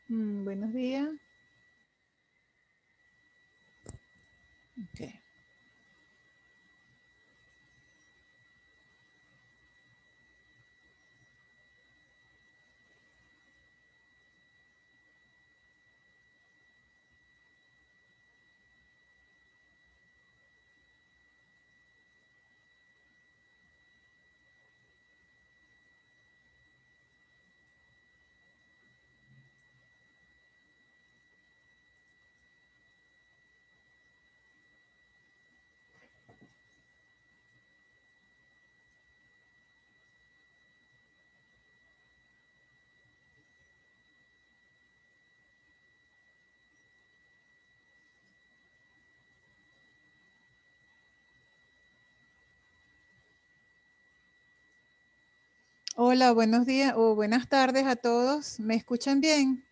Buenos días. Okay. Hola, buenos días o buenas tardes a todos. ¿Me escuchan bien?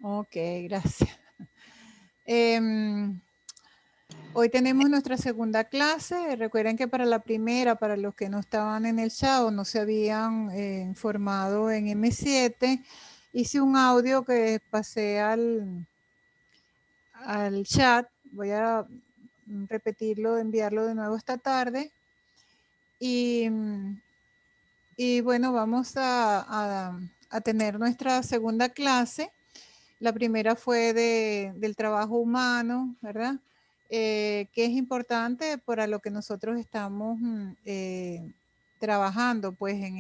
Ok, gracias. Hoy tenemos nuestra segunda clase. Recuerden que para la primera, para los que no estaban en el chat o no se habían informado en M7, hice un audio que pasé al chat. Voy a repetirlo, enviarlo de nuevo esta tarde. Y bueno, vamos a tener nuestra segunda clase. La primera fue del trabajo humano, ¿verdad? Que es importante para lo que nosotros estamos trabajando pues en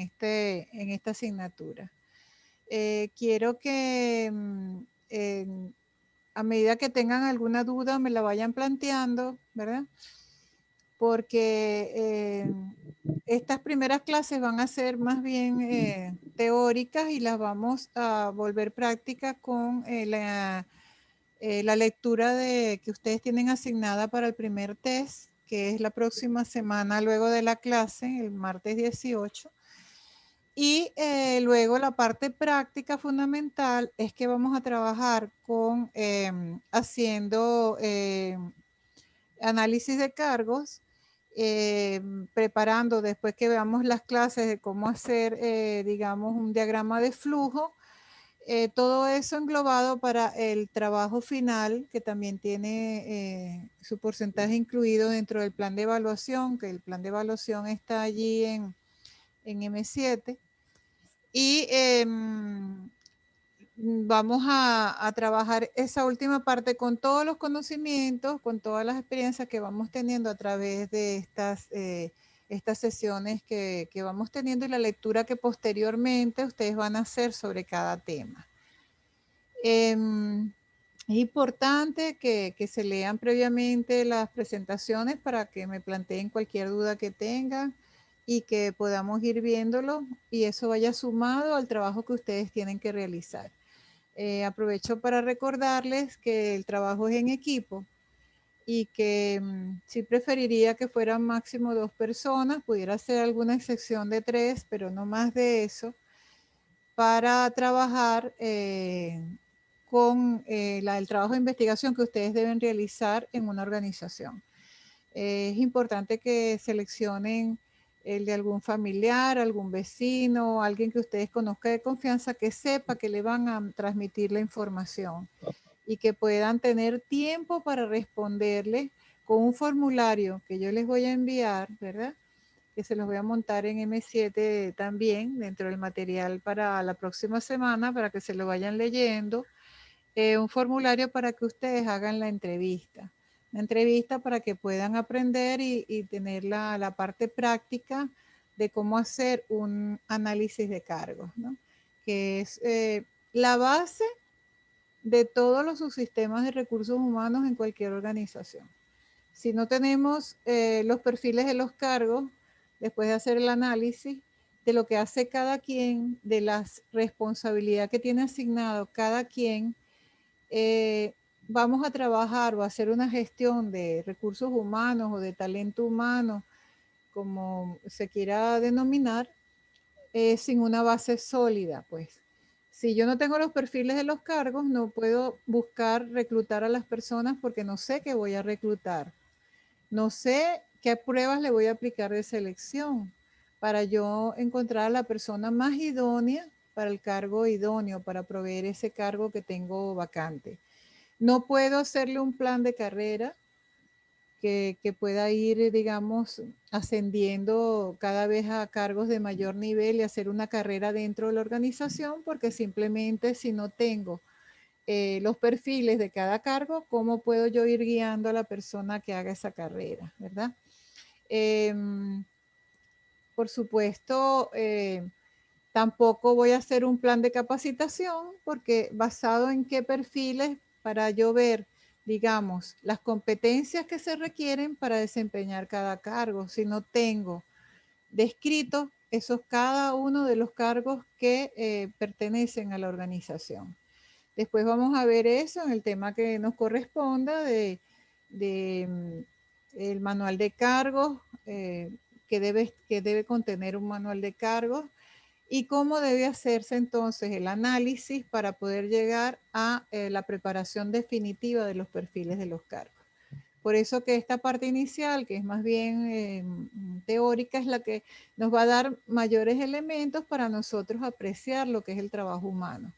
esta asignatura. Quiero que a medida que tengan alguna duda me la vayan planteando, ¿verdad? Porque estas primeras clases van a ser más bien teóricas y las vamos a volver prácticas con la lectura que ustedes tienen asignada para el primer test, que es la próxima semana luego de la clase, el martes 18. Y luego la parte práctica fundamental es que vamos a trabajar con haciendo análisis de cargos, preparando después que veamos las clases de cómo hacer, digamos, un diagrama de flujo. Todo eso englobado para el trabajo final, que también tiene su porcentaje incluido dentro del plan de evaluación, que el plan de evaluación está allí en M7. Y vamos a trabajar esa última parte con todos los conocimientos, con todas las experiencias que vamos teniendo a través de estas sesiones que vamos teniendo y la lectura que posteriormente ustedes van a hacer sobre cada tema. Es importante que se lean previamente las presentaciones para que me planteen cualquier duda que tengan y que podamos ir viéndolo y eso vaya sumado al trabajo que ustedes tienen que realizar. Aprovecho para recordarles que el trabajo es en equipo y que sí preferiría que fueran máximo 2 personas, pudiera ser alguna excepción de 3, pero no más de eso, para trabajar con el trabajo de investigación que ustedes deben realizar en una organización. Es importante que seleccionen el de algún familiar, algún vecino, alguien que ustedes conozcan de confianza, que sepa que le van a transmitir la información y que puedan tener tiempo para responderle con un formulario que yo les voy a enviar, ¿verdad? Que se los voy a montar en M7 también dentro del material para la próxima semana para que se lo vayan leyendo. Un formulario para que ustedes hagan la entrevista. Una entrevista para que puedan aprender y tener la parte práctica de cómo hacer un análisis de cargos, ¿no? Que es la base de todos los subsistemas de recursos humanos en cualquier organización. Si no tenemos los perfiles de los cargos, después de hacer el análisis de lo que hace cada quien, de las responsabilidades que tiene asignado cada quien, vamos a trabajar o a hacer una gestión de recursos humanos o de talento humano, como se quiera denominar, sin una base sólida, pues. Si yo no tengo los perfiles de los cargos, no puedo buscar reclutar a las personas porque no sé qué voy a reclutar. No sé qué pruebas le voy a aplicar de selección para yo encontrar a la persona más idónea para el cargo idóneo, para proveer ese cargo que tengo vacante. No puedo hacerle un plan de carrera que pueda ir, digamos, ascendiendo cada vez a cargos de mayor nivel y hacer una carrera dentro de la organización, porque simplemente si no tengo los perfiles de cada cargo, ¿cómo puedo yo ir guiando a la persona que haga esa carrera, verdad? Por supuesto, tampoco voy a hacer un plan de capacitación porque basado en qué perfiles para yo ver, digamos, las competencias que se requieren para desempeñar cada cargo. Si no tengo descritos esos cada uno de los cargos que pertenecen a la organización. Después vamos a ver eso en el tema que nos corresponda de el manual de cargos, que debe contener un manual de cargos y cómo debe hacerse entonces el análisis para poder llegar a la preparación definitiva de los perfiles de los cargos. Por eso que esta parte inicial, que es más bien teórica, es la que nos va a dar mayores elementos para nosotros apreciar lo que es el trabajo humano.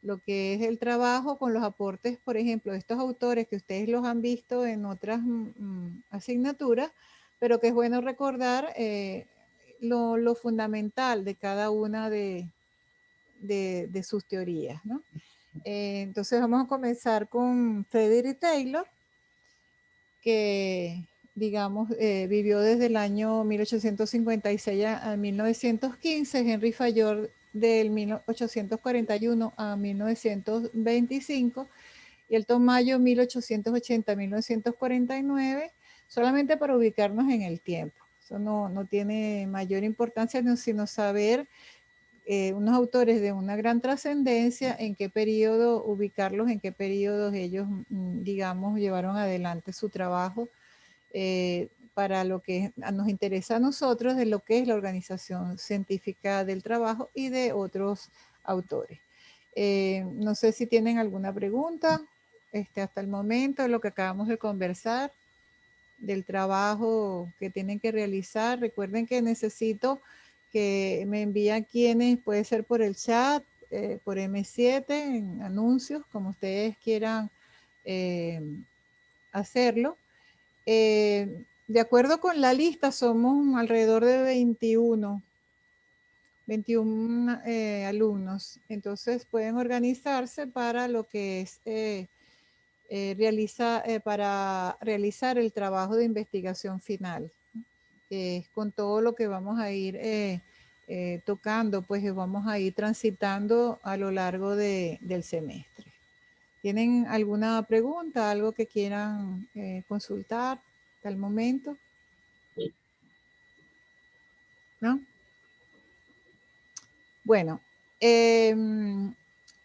Lo que es el trabajo con los aportes, por ejemplo, de estos autores que ustedes los han visto en otras asignaturas, pero que es bueno recordar lo fundamental de cada una de sus teorías, ¿no? Entonces vamos a comenzar con Frederick Taylor, que digamos vivió desde el año 1856 a 1915, Henry Fayol del 1841 a 1925 y el Tomayo 1880 a 1949, solamente para ubicarnos en el tiempo. Eso no tiene mayor importancia, sino saber unos autores de una gran trascendencia, en qué periodo ubicarlos, en qué periodos ellos, digamos, llevaron adelante su trabajo para lo que nos interesa a nosotros de lo que es la organización científica del trabajo y de otros autores. No sé si tienen alguna pregunta hasta el momento de lo que acabamos de conversar, del trabajo que tienen que realizar. Recuerden que necesito que me envíen quienes, puede ser por el chat, por M7, en anuncios, como ustedes quieran hacerlo. De acuerdo con la lista, somos alrededor de 21 alumnos. Entonces pueden organizarse para lo que es para realizar el trabajo de investigación final. Con todo lo que vamos a ir tocando, pues vamos a ir transitando a lo largo del semestre. ¿Tienen alguna pregunta, algo que quieran consultar hasta el momento? ¿No? Bueno,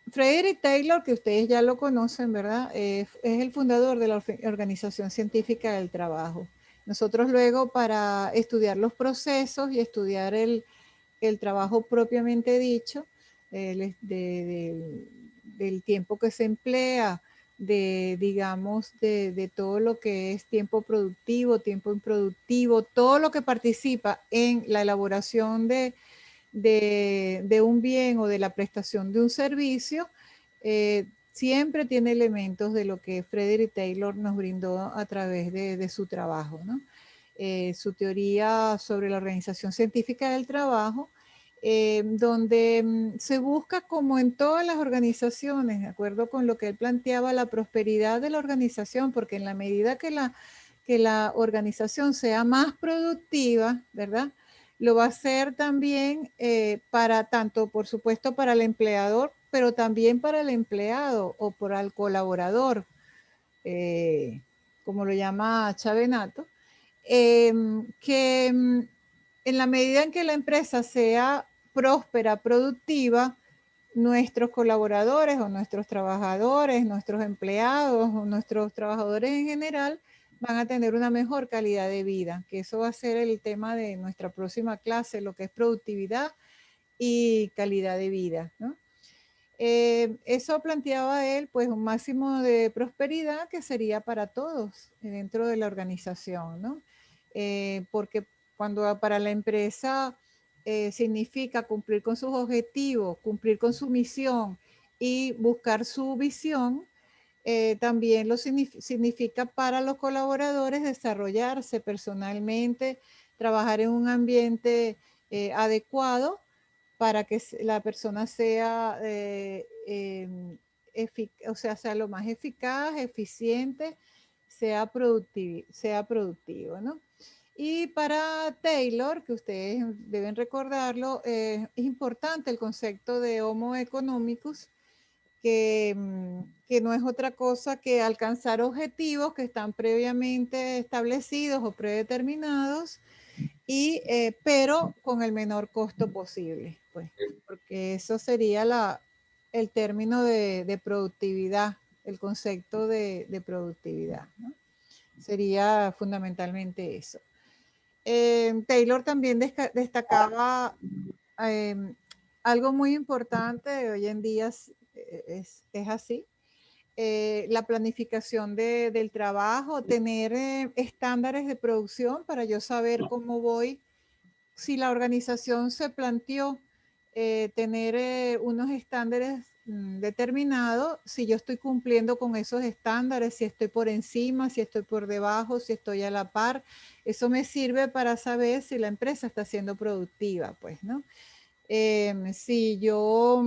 Frederick Taylor, que ustedes ya lo conocen, ¿verdad? Es el fundador de la Organización Científica del Trabajo. Nosotros luego, para estudiar los procesos y estudiar el trabajo propiamente dicho, del tiempo que se emplea, digamos, de todo lo que es tiempo productivo, tiempo improductivo, todo lo que participa en la elaboración de un bien o de la prestación de un servicio, siempre tiene elementos de lo que Frederick Taylor nos brindó a través de su trabajo, ¿no? Su teoría sobre la organización científica del trabajo, donde se busca, como en todas las organizaciones, de acuerdo con lo que él planteaba, la prosperidad de la organización, porque en la medida que la organización sea más productiva, ¿verdad?, lo va a hacer también para tanto, por supuesto, para el empleador, pero también para el empleado o para el colaborador, como lo llama Chavenato, que en la medida en que la empresa sea próspera, productiva, nuestros colaboradores o nuestros trabajadores, nuestros empleados o nuestros trabajadores en general van a tener una mejor calidad de vida, que eso va a ser el tema de nuestra próxima clase, lo que es productividad y calidad de vida, ¿no? Eso planteaba él, pues, un máximo de prosperidad que sería para todos dentro de la organización, ¿no? Porque cuando para la empresa significa cumplir con sus objetivos, cumplir con su misión y buscar su visión, también significa para los colaboradores desarrollarse personalmente, trabajar en un ambiente adecuado para que la persona sea, o sea lo más eficaz, eficiente, sea productivo, ¿no? Y para Taylor, que ustedes deben recordarlo, es importante el concepto de Homo economicus, que no es otra cosa que alcanzar objetivos que están previamente establecidos o predeterminados, pero con el menor costo posible, pues, porque eso sería el término de productividad, el concepto de productividad, ¿no? Sería fundamentalmente eso. Taylor también destacaba em, algo muy importante, hoy en día es así, la planificación del trabajo, tener estándares de producción para yo saber cómo voy. Si la organización se planteó tener unos estándares determinados, si yo estoy cumpliendo con esos estándares, si estoy por encima, si estoy por debajo, si estoy a la par, eso me sirve para saber si la empresa está siendo productiva, pues, ¿no? Si yo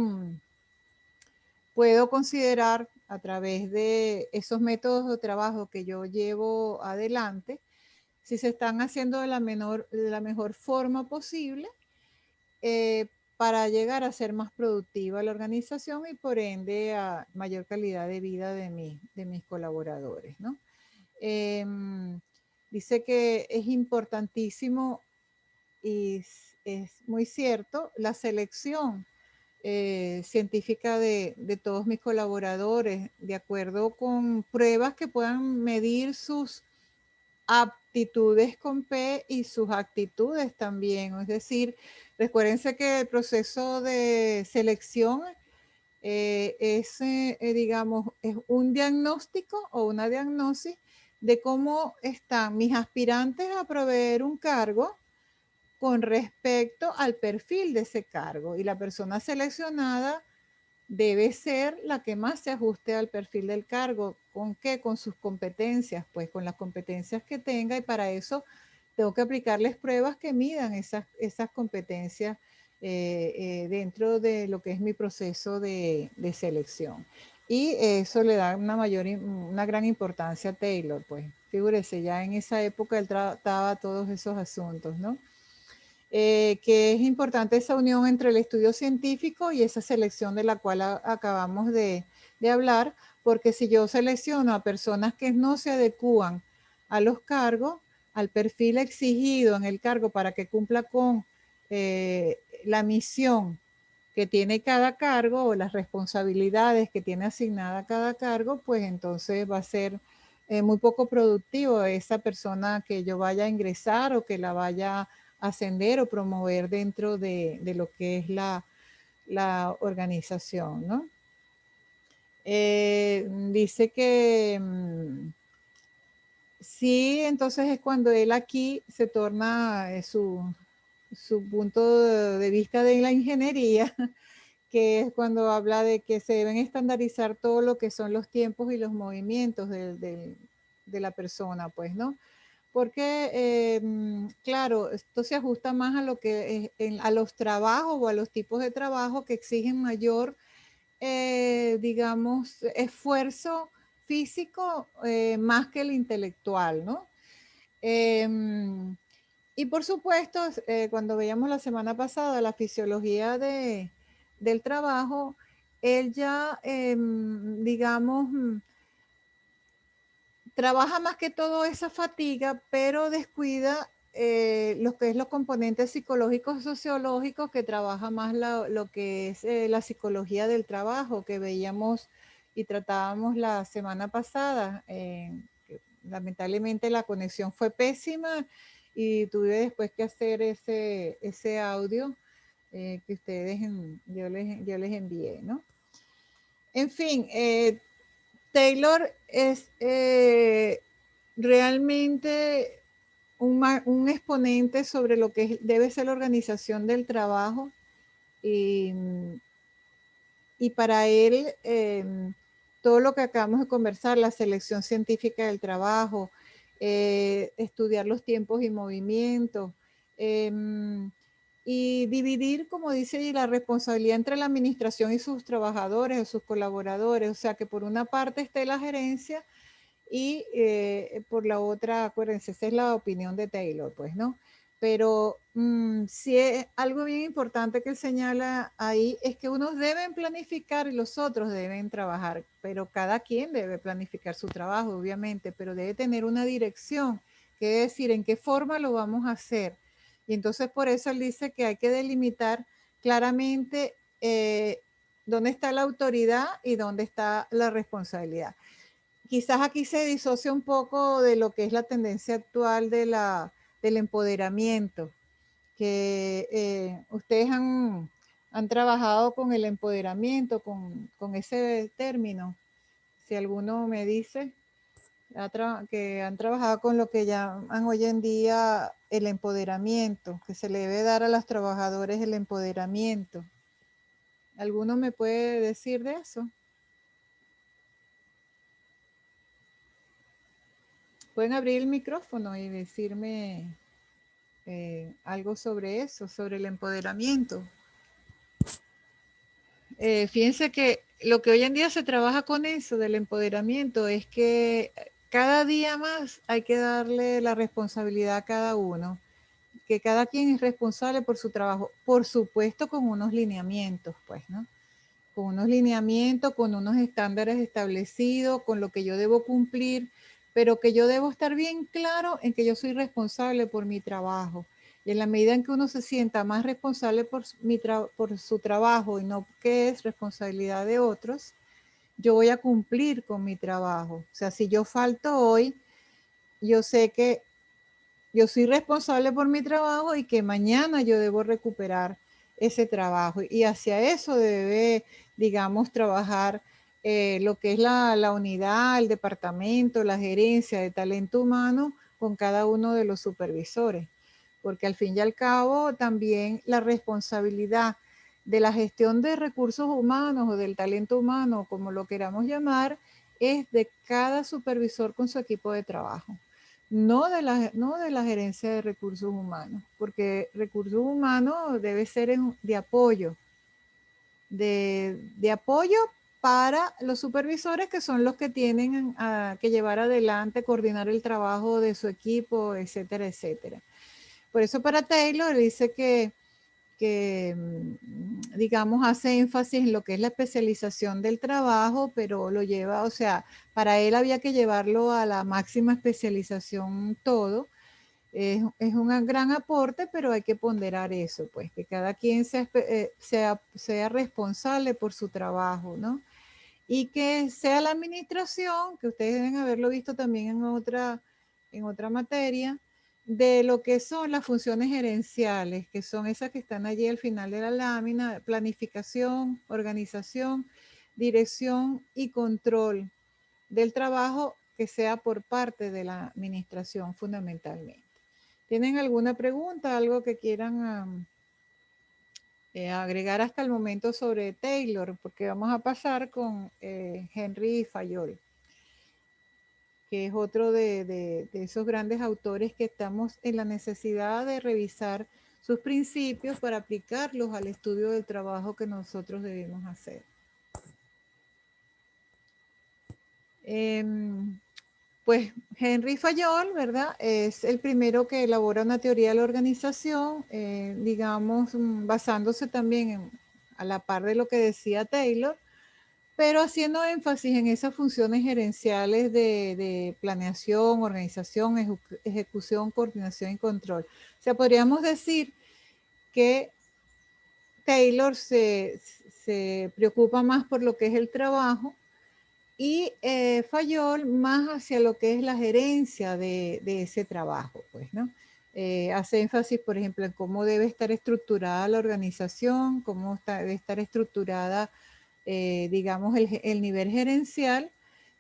puedo considerar a través de esos métodos de trabajo que yo llevo adelante, si se están haciendo de la mejor forma posible eh, para llegar a ser más productiva la organización y por ende a mayor calidad de vida de mis colaboradores, ¿no? Dice que es importantísimo y es muy cierto la selección científica de todos mis colaboradores, de acuerdo con pruebas que puedan medir sus aptitudes con P y sus actitudes también. Es decir, recuérdense que el proceso de selección digamos, es un diagnóstico o una diagnosis de cómo están mis aspirantes a proveer un cargo con respecto al perfil de ese cargo. Y la persona seleccionada debe ser la que más se ajuste al perfil del cargo. ¿Con qué? Con sus competencias, pues con las competencias que tenga, y para eso tengo que aplicarles pruebas que midan esas competencias dentro de lo que es mi proceso de selección. Y eso le da una gran importancia a Taylor, pues figúrese, ya en esa época él trataba todos esos asuntos, ¿no? Que es importante esa unión entre el estudio científico y esa selección de la cual acabamos de hablar, porque si yo selecciono a personas que no se adecúan a los cargos, al perfil exigido en el cargo para que cumpla con la misión que tiene cada cargo o las responsabilidades que tiene asignada cada cargo, pues entonces va a ser muy poco productivo esa persona que yo vaya a ingresar o que la vaya a ascender o promover dentro de lo que es la organización, ¿no? Dice que sí, entonces es cuando él aquí se torna su punto de vista de la ingeniería, que es cuando habla de que se deben estandarizar todo lo que son los tiempos y los movimientos de la persona, pues, ¿no? Porque, claro, esto se ajusta más a lo que a los trabajos o a los tipos de trabajo que exigen mayor, digamos, esfuerzo físico más que el intelectual, ¿no? Y por supuesto, cuando veíamos la semana pasada la fisiología del trabajo, él ya, digamos, trabaja más que todo esa fatiga, pero descuida lo que es los componentes psicológicos, sociológicos, que trabaja más lo que es la psicología del trabajo, que veíamos y tratábamos la semana pasada. Que lamentablemente la conexión fue pésima y tuve después que hacer ese audio que yo les envié, ¿no? En fin, Taylor es realmente un exponente sobre lo que debe ser la organización del trabajo y, y para él todo lo que acabamos de conversar, la selección científica del trabajo, estudiar los tiempos y movimientos, y dividir, como dice allí, la responsabilidad entre la administración y sus trabajadores o sus colaboradores. O sea, que por una parte esté la gerencia y por la otra, acuérdense, esa es la opinión de Taylor, pues, ¿no? Pero sí es algo bien importante que él señala ahí, es que unos deben planificar y los otros deben trabajar, pero cada quien debe planificar su trabajo, obviamente, pero debe tener una dirección, que es decir, en qué forma lo vamos a hacer. Y entonces por eso él dice que hay que delimitar claramente dónde está la autoridad y dónde está la responsabilidad. Quizás aquí se disocia un poco de lo que es la tendencia actual del empoderamiento, que ustedes han trabajado con el empoderamiento, con ese término. Si alguno me dice que han trabajado con lo que llaman hoy en día el empoderamiento, que se le debe dar a los trabajadores el empoderamiento. ¿Alguno me puede decir de eso? Pueden abrir el micrófono y decirme algo sobre eso, sobre el empoderamiento. Fíjense que lo que hoy en día se trabaja con eso del empoderamiento es que cada día más hay que darle la responsabilidad a cada uno, que cada quien es responsable por su trabajo, por supuesto con unos lineamientos, pues, ¿no? Con unos lineamientos, con unos estándares establecidos, con lo que yo debo cumplir, pero que yo debo estar bien claro en que yo soy responsable por mi trabajo. Y en la medida en que uno se sienta más responsable por su trabajo y no que es responsabilidad de otros, yo voy a cumplir con mi trabajo. O sea, si yo falto hoy, yo sé que yo soy responsable por mi trabajo y que mañana yo debo recuperar ese trabajo. Y hacia eso debe, digamos, trabajar lo que es la unidad, el departamento, la gerencia de talento humano con cada uno de los supervisores. Porque al fin y al cabo también la responsabilidad de la gestión de recursos humanos o del talento humano, como lo queramos llamar, es de cada supervisor con su equipo de trabajo. No de la gerencia de recursos humanos, porque recursos humanos debe ser de apoyo, de apoyo para los supervisores que son los que tienen que llevar adelante, coordinar el trabajo de su equipo, etcétera, etcétera. Por eso para Taylor dice que digamos, hace énfasis en lo que es la especialización del trabajo, pero lo lleva, o sea, para él había que llevarlo a la máxima especialización todo. Es un gran aporte, pero hay que ponderar eso, pues, que cada quien sea responsable por su trabajo, ¿no? Y que sea la administración, que ustedes deben haberlo visto también en otra materia, de lo que son las funciones gerenciales, que son esas que están allí al final de la lámina: planificación, organización, dirección y control del trabajo que sea por parte de la administración fundamentalmente. ¿Tienen alguna pregunta, algo que quieran agregar hasta el momento sobre Taylor? Porque vamos a pasar con Henry Fayol, que es otro de esos grandes autores que estamos en la necesidad de revisar sus principios para aplicarlos al estudio del trabajo que nosotros debemos hacer. Pues Henry Fayol, ¿verdad? Es el primero que elabora una teoría de la organización, digamos, basándose también a la par de lo que decía Taylor, pero haciendo énfasis en esas funciones gerenciales de planeación, organización, ejecución, coordinación y control. O sea, podríamos decir que Taylor se preocupa más por lo que es el trabajo y Fayol más hacia lo que es la gerencia de ese trabajo, pues, ¿no? Hace énfasis, por ejemplo, en cómo debe estar estructurada la organización, cómo debe estar estructurada digamos, el nivel gerencial,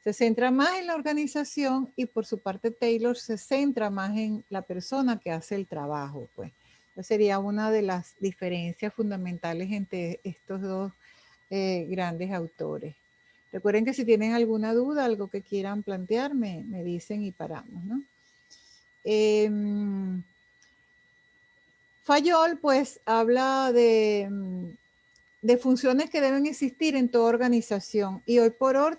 se centra más en la organización y por su parte Taylor se centra más en la persona que hace el trabajo, pues. Esa sería una de las diferencias fundamentales entre estos dos grandes autores. Recuerden que si tienen alguna duda, algo que quieran plantearme, me dicen y paramos, ¿no? Fayol, pues, habla de funciones que deben existir en toda organización y hoy por hoy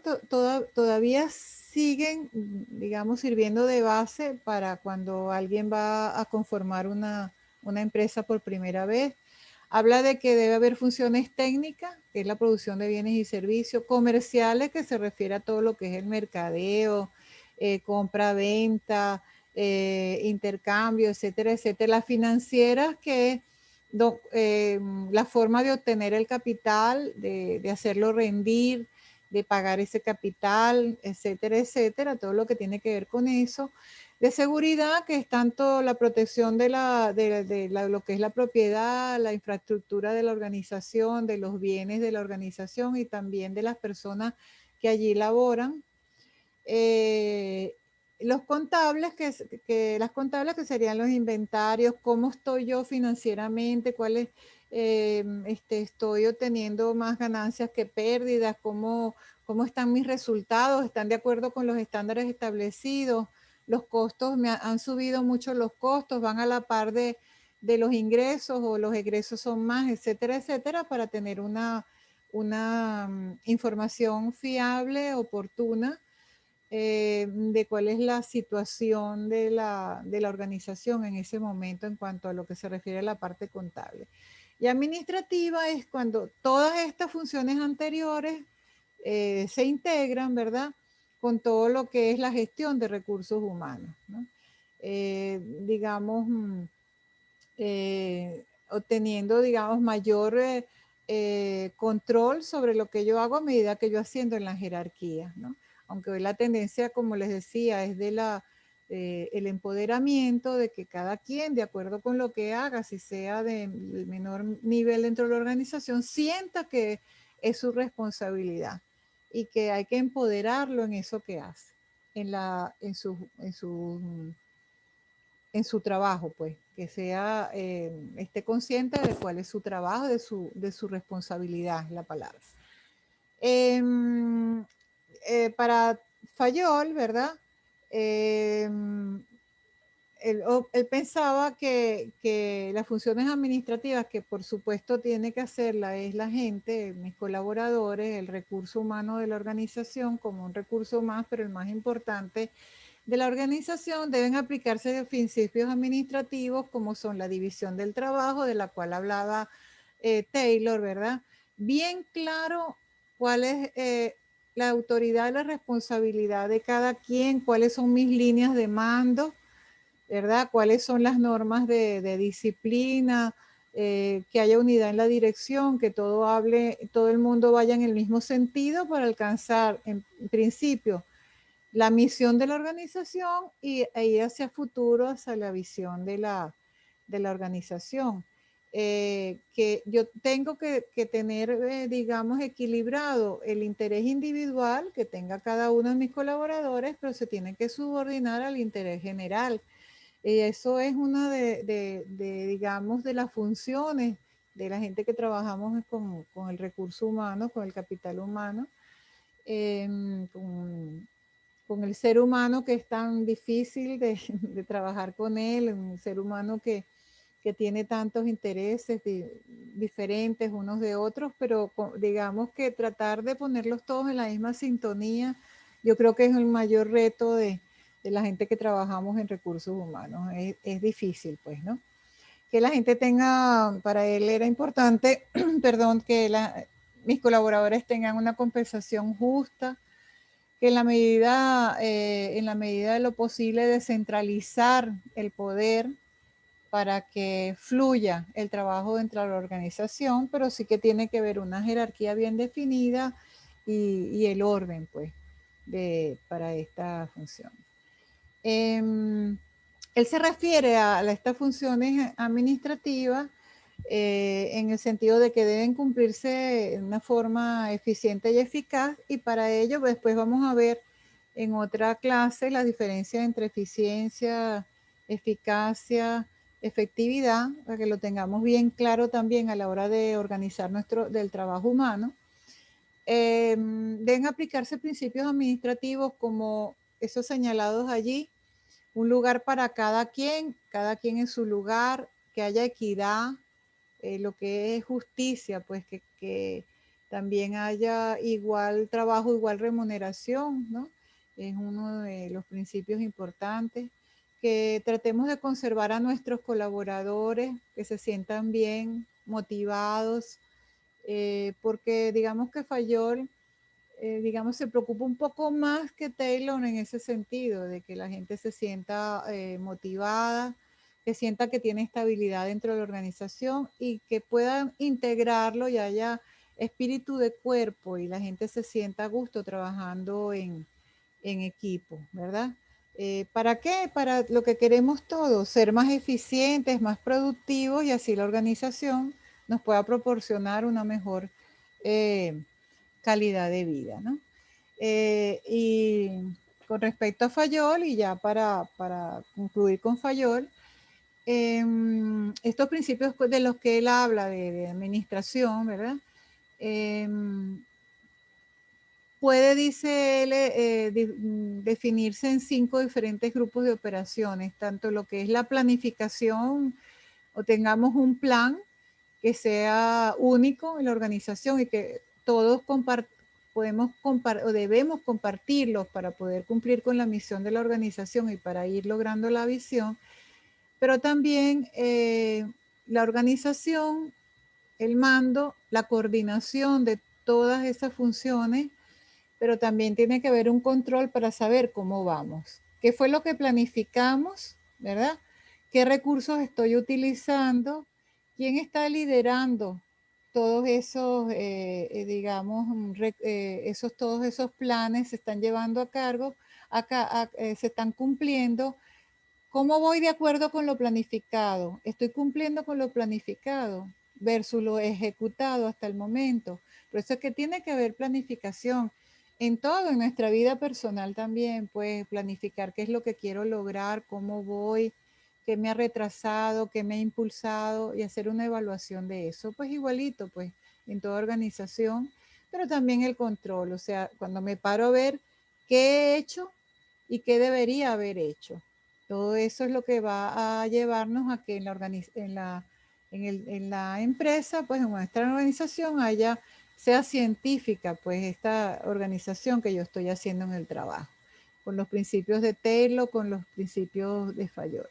todavía siguen, digamos, sirviendo de base para cuando alguien va a conformar una empresa por primera vez. Habla de que debe haber funciones técnicas, que es la producción de bienes y servicios, comerciales, que se refiere a todo lo que es el mercadeo, compra-venta, intercambio, etcétera, etcétera. Las financieras, que es la forma de obtener el capital, de hacerlo rendir, de pagar ese capital, etcétera, etcétera, todo lo que tiene que ver con eso. De seguridad, que es tanto la protección de lo que es la propiedad, la infraestructura de la organización, de los bienes de la organización y también de las personas que allí laboran. Los contables, las contables que serían los inventarios, cómo estoy yo financieramente, cuáles estoy obteniendo más ganancias que pérdidas, cómo están mis resultados, están de acuerdo con los estándares establecidos, los costos, han subido mucho los costos, van a la par de los ingresos o los egresos son más, etcétera, etcétera, para tener una información fiable, oportuna, de cuál es la situación de la organización en ese momento en cuanto a lo que se refiere a la parte contable. Y administrativa es cuando todas estas funciones anteriores se integran, ¿verdad? Con todo lo que es la gestión de recursos humanos, ¿no? Digamos, obteniendo, digamos, mayor control sobre lo que yo hago a medida que yo asciendo en la jerarquía, ¿no? Aunque hoy la tendencia, como les decía, es de el empoderamiento de que cada quien, de acuerdo con lo que haga, si sea de menor nivel dentro de la organización, sienta que es su responsabilidad y que hay que empoderarlo en eso que hace, en su trabajo, pues, que sea, esté consciente de cuál es su trabajo, de su responsabilidad, es la palabra. Para Fayol, ¿verdad? Él pensaba que las funciones administrativas, que por supuesto tiene que hacerla, es la gente, mis colaboradores, el recurso humano de la organización como un recurso más, pero el más importante de la organización, deben aplicarse de principios administrativos como son la división del trabajo, de la cual hablaba Taylor, ¿verdad? Bien claro cuál es la autoridad y la responsabilidad de cada quien, cuáles son mis líneas de mando, ¿verdad? Cuáles son las normas de disciplina, que haya unidad en la dirección, que todo el mundo vaya en el mismo sentido para alcanzar, en principio, la misión de la organización e ir hacia futuro, hacia la visión de la organización. Que yo tengo que tener, digamos, equilibrado el interés individual que tenga cada uno de mis colaboradores, pero se tiene que subordinar al interés general. Y eso es una digamos, de las funciones de la gente que trabajamos con el recurso humano, con el capital humano, con el ser humano, que es tan difícil de trabajar con él, un ser humano que tiene tantos intereses diferentes unos de otros, pero digamos que tratar de ponerlos todos en la misma sintonía, yo creo que es el mayor reto de la gente que trabajamos en recursos humanos. Es difícil, pues, ¿no? Que la gente tenga, para él era importante, perdón, que mis colaboradores tengan una compensación justa, que en la medida de lo posible, descentralizar el poder para que fluya el trabajo dentro de la organización, pero sí que tiene que haber una jerarquía bien definida y el orden, pues, para esta función. Él se refiere a estas funciones administrativas en el sentido de que deben cumplirse de una forma eficiente y eficaz, y para ello después vamos a ver en otra clase la diferencia entre eficiencia, eficacia, efectividad, para que lo tengamos bien claro también a la hora de organizar del trabajo humano. Deben aplicarse principios administrativos como esos señalados allí, un lugar para cada quien en su lugar, que haya equidad, lo que es justicia, pues que también haya igual trabajo, igual remuneración, ¿no? Es uno de los principios importantes. Que tratemos de conservar a nuestros colaboradores, que se sientan bien, motivados, porque digamos que Fayol, digamos, se preocupa un poco más que Taylor en ese sentido, de que la gente se sienta motivada, que sienta que tiene estabilidad dentro de la organización y que puedan integrarlo y haya espíritu de cuerpo y la gente se sienta a gusto trabajando en equipo, ¿verdad? ¿Para qué? Para lo que queremos todos, ser más eficientes, más productivos y así la organización nos pueda proporcionar una mejor calidad de vida, ¿no? Y con respecto a Fayol, y ya para concluir con Fayol, estos principios de los que él habla de administración, ¿verdad? Puede, dice él, definirse en 5 diferentes grupos de operaciones, tanto lo que es la planificación, o tengamos un plan que sea único en la organización y que todos podemos o debemos compartirlos para poder cumplir con la misión de la organización y para ir logrando la visión, pero también la organización, el mando, la coordinación de todas esas funciones, pero también tiene que haber un control para saber cómo vamos. ¿Qué fue lo que planificamos, verdad? ¿Qué recursos estoy utilizando? ¿Quién está liderando todos esos, digamos, todos esos planes se están llevando a cargo, se están cumpliendo? ¿Cómo voy de acuerdo con lo planificado? ¿Estoy cumpliendo con lo planificado versus lo ejecutado hasta el momento? Por eso es que tiene que haber planificación en todo, en nuestra vida personal también, pues planificar qué es lo que quiero lograr, cómo voy, qué me ha retrasado, qué me ha impulsado y hacer una evaluación de eso. Pues igualito, pues en toda organización, pero también el control, o sea, cuando me paro a ver qué he hecho y qué debería haber hecho. Todo eso es lo que va a llevarnos a que en la empresa, pues en nuestra organización sea científica, pues esta organización que yo estoy haciendo en el trabajo, con los principios de Taylor, con los principios de Fayol.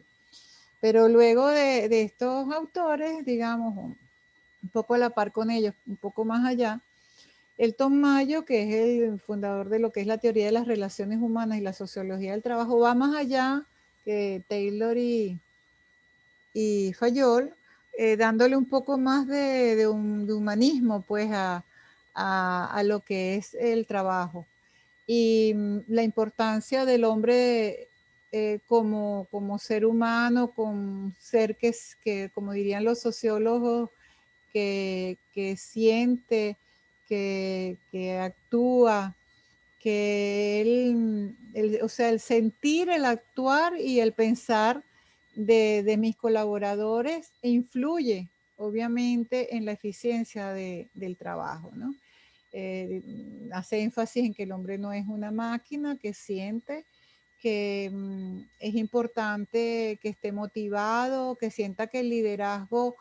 Pero luego de estos autores, digamos, un poco a la par con ellos, un poco más allá, Elton Mayo, que es el fundador de lo que es la teoría de las relaciones humanas y la sociología del trabajo, va más allá que Taylor y Fayol, dándole un poco más de humanismo pues a lo que es el trabajo y la importancia del hombre como ser humano, con ser que, como dirían los sociólogos, que siente, que actúa, que o sea, el sentir, el actuar y el pensar de mis colaboradores influye, obviamente, en la eficiencia del trabajo, ¿no? Hace énfasis en que el hombre no es una máquina, que siente, que es importante que esté motivado, que sienta que el liderazgo,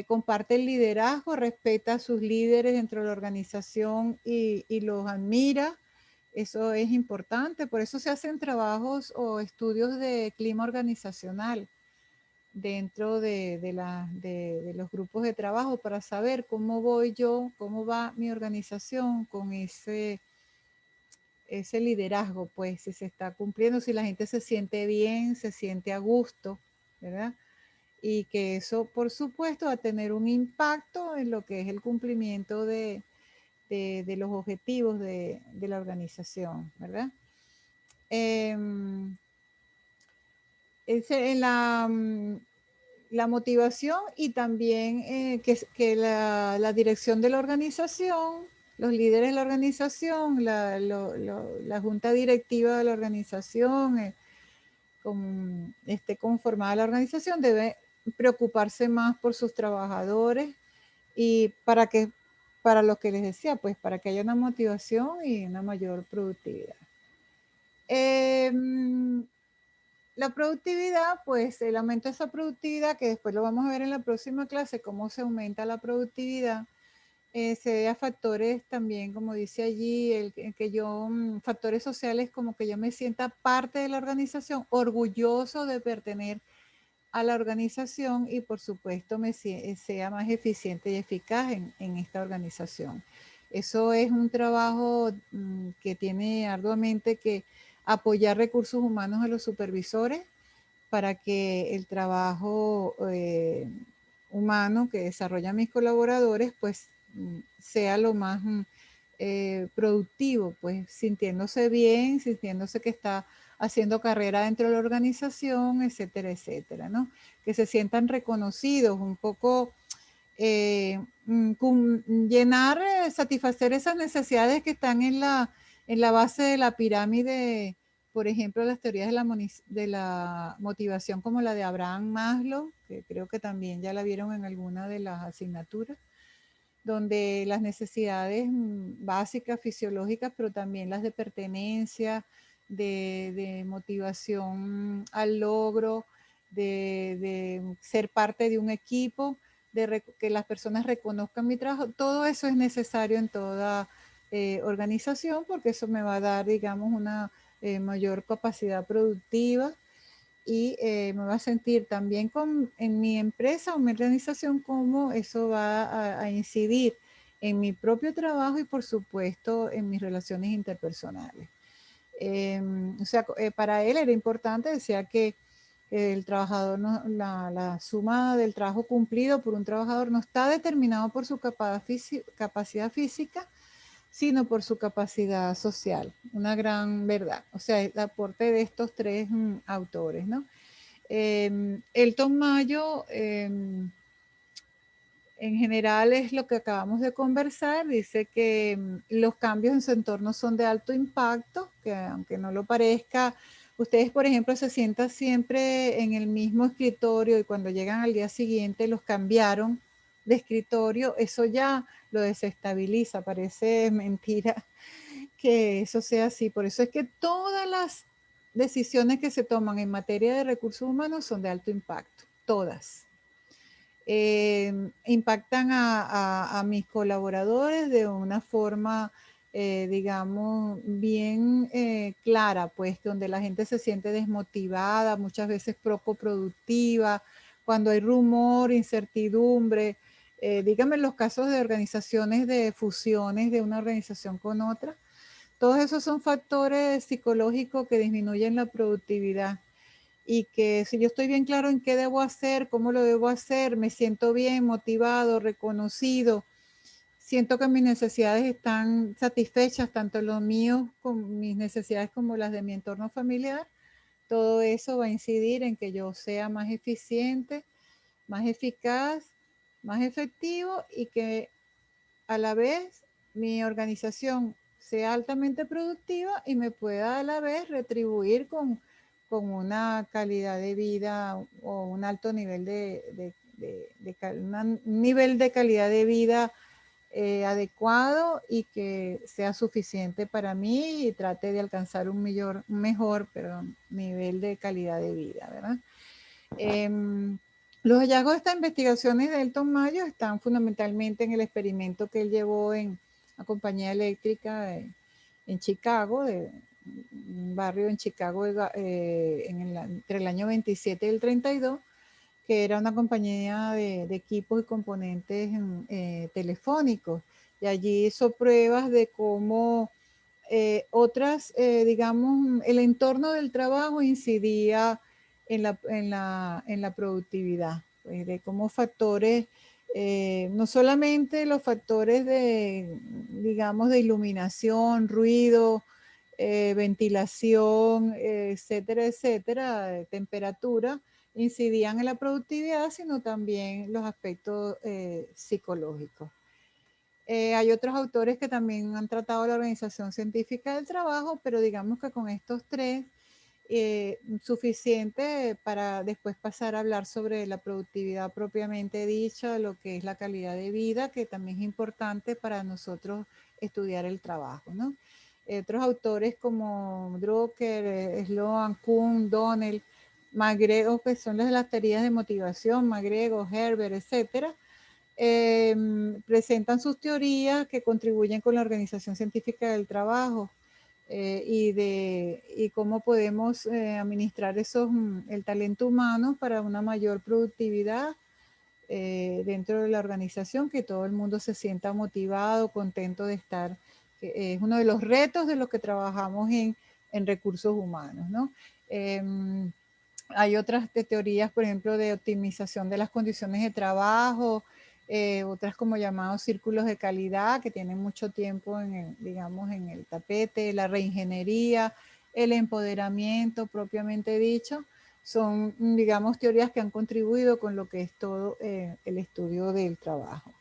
comparte el liderazgo, respeta a sus líderes dentro de la organización y los admira. Eso es importante, por eso se hacen trabajos o estudios de clima organizacional dentro de los grupos de trabajo para saber cómo voy yo, cómo va mi organización con ese liderazgo, pues si se está cumpliendo, si la gente se siente bien, se siente a gusto, ¿verdad? Y que eso, por supuesto, va a tener un impacto en lo que es el cumplimiento de los objetivos de la organización, ¿verdad? En la la motivación y también que la dirección de la organización, los líderes de la organización, la junta directiva de la organización, esté conformada la organización, debe preocuparse más por sus trabajadores y para lo que les decía, pues para que haya una motivación y una mayor productividad. La productividad, pues el aumento de esa productividad, que después lo vamos a ver en la próxima clase, cómo se aumenta la productividad, se debe a factores también, como dice allí, factores sociales como que yo me sienta parte de la organización, orgulloso de pertenecer a la organización y por supuesto sea más eficiente y eficaz en esta organización. Eso es un trabajo que tiene arduamente que apoyar recursos humanos a los supervisores para que el trabajo humano que desarrollan mis colaboradores pues sea lo más productivo, pues sintiéndose bien, sintiéndose que está haciendo carrera dentro de la organización, etcétera, etcétera, ¿no? Que se sientan reconocidos, un poco llenar, satisfacer esas necesidades que están en la base de la pirámide, por ejemplo, las teorías de la motivación como la de Abraham Maslow, que creo que también ya la vieron en alguna de las asignaturas, donde las necesidades básicas, fisiológicas, pero también las de pertenencia, de motivación al logro, de ser parte de un equipo, que las personas reconozcan mi trabajo, todo eso es necesario en toda organización porque eso me va a dar, digamos, una mayor capacidad productiva y me va a sentir también en mi empresa o mi organización cómo eso va a incidir en mi propio trabajo y por supuesto en mis relaciones interpersonales. O sea, para él era importante, decía que el trabajador, la suma del trabajo cumplido por un trabajador no está determinado por su capacidad física, sino por su capacidad social. Una gran verdad. O sea, el aporte de estos tres autores, ¿no? Elton Mayo, en general es lo que acabamos de conversar, dice que los cambios en su entorno son de alto impacto, que aunque no lo parezca, ustedes, por ejemplo, se sientan siempre en el mismo escritorio y cuando llegan al día siguiente los cambiaron de escritorio, eso ya lo desestabiliza, parece mentira que eso sea así. Por eso es que todas las decisiones que se toman en materia de recursos humanos son de alto impacto, todas. Impactan a mis colaboradores de una forma, digamos, bien clara, pues donde la gente se siente desmotivada, muchas veces poco productiva, cuando hay rumor, incertidumbre. Dígame los casos de organizaciones de fusiones de una organización con otra. Todos esos son factores psicológicos que disminuyen la productividad y que si yo estoy bien claro en qué debo hacer, cómo lo debo hacer, me siento bien, motivado, reconocido, siento que mis necesidades están satisfechas, tanto los míos como mis necesidades como las de mi entorno familiar, todo eso va a incidir en que yo sea más eficiente, más eficaz, más efectivo y que a la vez mi organización sea altamente productiva y me pueda a la vez retribuir con una calidad de vida o un alto nivel un nivel de calidad de vida adecuado y que sea suficiente para mí y trate de alcanzar un mejor nivel de calidad de vida, ¿verdad? Los hallazgos de estas investigaciones de Elton Mayo están fundamentalmente en el experimento que él llevó en la compañía eléctrica en Chicago, un barrio en Chicago entre el año 27 y el 32, que era una compañía de equipos y componentes telefónicos. Y allí hizo pruebas de cómo digamos, el entorno del trabajo incidía en la productividad, pues, de cómo factores, no solamente los factores digamos, de iluminación, ruido, ventilación, etcétera, etcétera, temperatura, incidían en la productividad, sino también los aspectos psicológicos. Hay otros autores que también han tratado la organización científica del trabajo, pero digamos que con estos tres, suficiente para después pasar a hablar sobre la productividad propiamente dicha, lo que es la calidad de vida, que también es importante para nosotros estudiar el trabajo, ¿no? Otros autores como Drucker, Sloan, Kuhn, Donnell, McGregor, que son las teorías de motivación, McGregor, Herbert, etcétera, presentan sus teorías que contribuyen con la organización científica del trabajo y cómo podemos administrar el talento humano para una mayor productividad dentro de la organización, que todo el mundo se sienta motivado, contento de estar. Es uno de los retos de los que trabajamos en recursos humanos, ¿no? Hay otras teorías, por ejemplo, de optimización de las condiciones de trabajo, otras como llamados círculos de calidad, que tienen mucho tiempo digamos, en el tapete, la reingeniería, el empoderamiento propiamente dicho, son, digamos, teorías que han contribuido con lo que es todo el estudio del trabajo.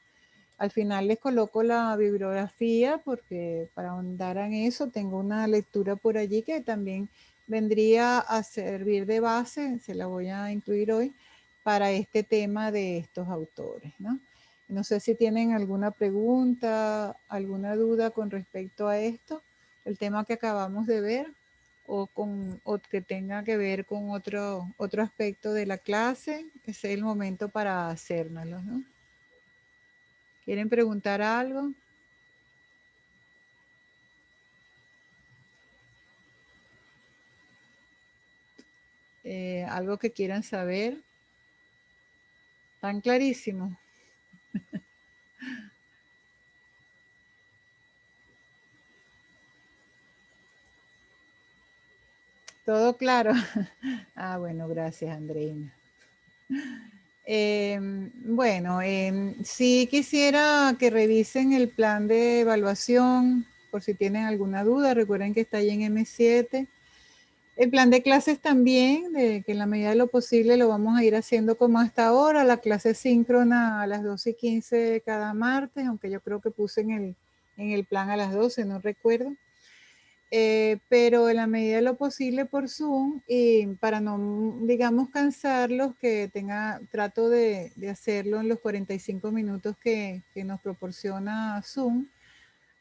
Al final les coloco la bibliografía porque para ahondar en eso tengo una lectura por allí que también vendría a servir de base, se la voy a incluir hoy, para este tema de estos autores, ¿no? No sé si tienen alguna pregunta, alguna duda con respecto a esto, el tema que acabamos de ver, o que tenga que ver con otro aspecto de la clase. Ese es el momento para hacérnoslo, ¿no? ¿Quieren preguntar algo? ¿Algo que quieran saber? ¿Tan clarísimo? ¿Todo claro? Ah, bueno, gracias, Andreina. Bueno, sí quisiera que revisen el plan de evaluación, por si tienen alguna duda. Recuerden que está ahí en M7. El plan de clases también, de que en la medida de lo posible lo vamos a ir haciendo como hasta ahora, la clase síncrona a las 12:15 cada martes, aunque yo creo que puse en el plan a las 12, no recuerdo. Pero en la medida de lo posible por Zoom, y para no, digamos, cansarlos, trato de hacerlo en los 45 minutos que nos proporciona Zoom,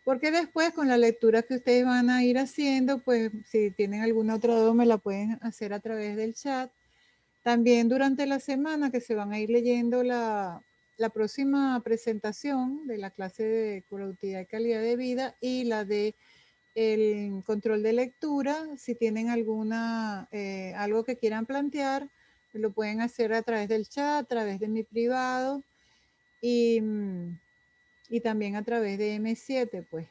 porque después con la lectura que ustedes van a ir haciendo, pues si tienen alguna otra duda me la pueden hacer a través del chat. También durante la semana que se van a ir leyendo la próxima presentación de la clase de productividad y calidad de vida y la de el control de lectura. Si tienen algo que quieran plantear, lo pueden hacer a través del chat, a través de mi privado y también a través de M7, pues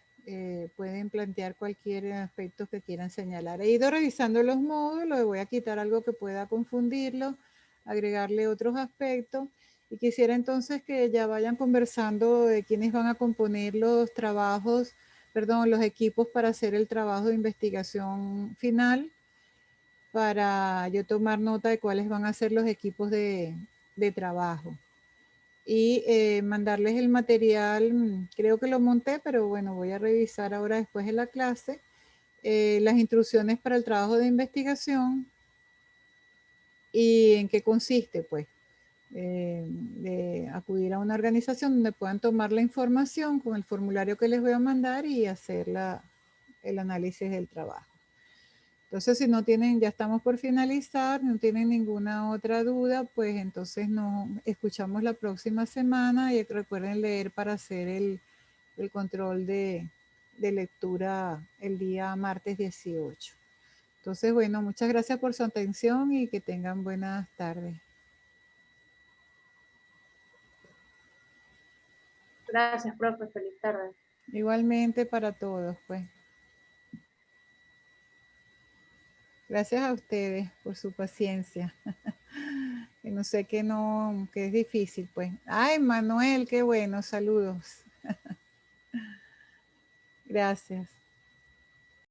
pueden plantear cualquier aspecto que quieran señalar. He ido revisando los módulos, voy a quitar algo que pueda confundirlo, agregarle otros aspectos. Y quisiera entonces que ya vayan conversando de quiénes van a componer los trabajos, perdón, los equipos para hacer el trabajo de investigación final, para yo tomar nota de cuáles van a ser los equipos de trabajo. Y mandarles el material, creo que lo monté, pero bueno, voy a revisar ahora después de la clase, las instrucciones para el trabajo de investigación y en qué consiste, pues. De acudir a una organización donde puedan tomar la información con el formulario que les voy a mandar y hacer el análisis del trabajo. Entonces, si no tienen, ya estamos por finalizar, no tienen ninguna otra duda, pues entonces nos escuchamos la próxima semana y recuerden leer para hacer el control de lectura el día martes 18. Entonces, bueno, muchas gracias por su atención y que tengan buenas tardes. Gracias, profe. Feliz tarde. Igualmente para todos, pues. Gracias a ustedes por su paciencia. Que no sé que es difícil, pues. Ay, Manuel, qué bueno, saludos. Gracias.